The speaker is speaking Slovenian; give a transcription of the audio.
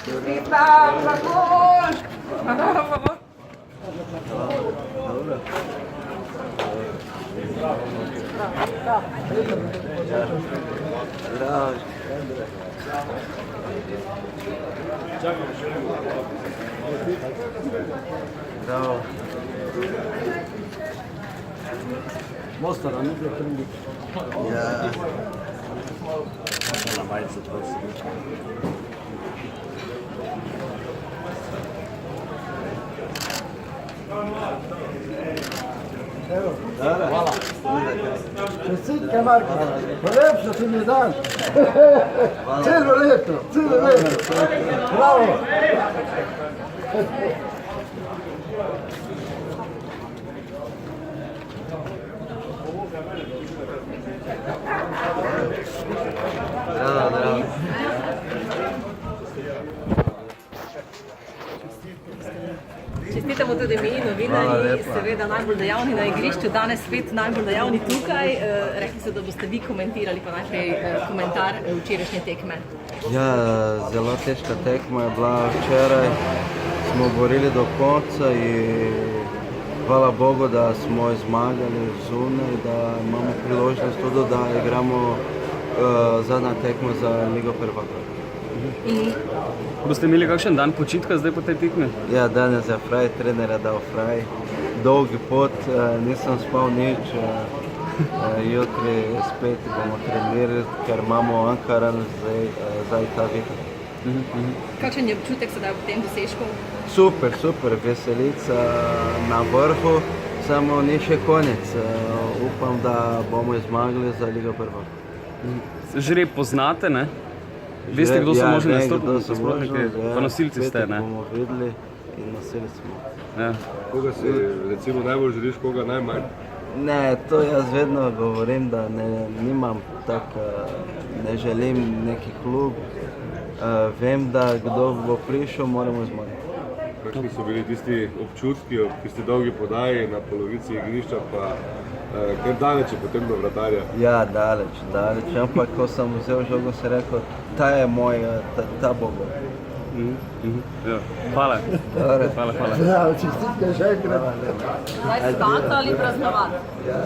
Čestitam, Dragoš! Bravo. Mostar, a ni bilo prvi. Ja. Na majice prosim. Evo, hvala. Čestitke, Marko. Polepša si mi dan. Celo leto, celo leto. Bravo. Bravo, bravo. Čestitamo tudi mi, novinarji, seveda najbolj dejavni na igrišču, danes spet najbolj dejavni tukaj. Rekli so, da boste vi komentirali, pa najprej komentar včerajšnje tekme. Ja, zelo težka tekma je bila včeraj. Smo borili do konca in hvala Bogu, da smo zmagali zunaj, da imamo priložnost tudi, da igramo zadnja tekma za Ligo prvakov. Boste imeli kakšen dan počitka zdaj po tej tekmi? Ja, danes je fraj, trener je dal fraj. Dolgi pot, nisem spal nič. Jutri spet bomo trenirali, ker imamo Ankaran zdaj ta vikend. Kakšen je občutek sedaj ob tem dosežku? Super, super, veselica na vrhu, samo ni še konec. Upam, da bomo zmagali za Ligo prvakov. Žreb poznate, ne? Veste, kdo so možni nasprotniki? Pa nosilci ste, ne? Bomo videli in nosilci smo. Ja. Koga si recimo najbolj želiš, koga najmanj? Ne, to jaz vedno govorim, da nimam tako, ne želim neki klub. Vem, da kdo bo prišel, moramo zmagati. Kakšni so bili tisti občutki, ki ste dolgi podaji na polovici igrišča, pa kar daleč je potem do vratarja? Ja, daleč, ampak ko sem vzel žogo, sem rekel, ta je moj, ta bo gol. Ja. Hvala. Hvala. Ja, čestitke še enkrat. Zdaj stati ali praznovati? Ja.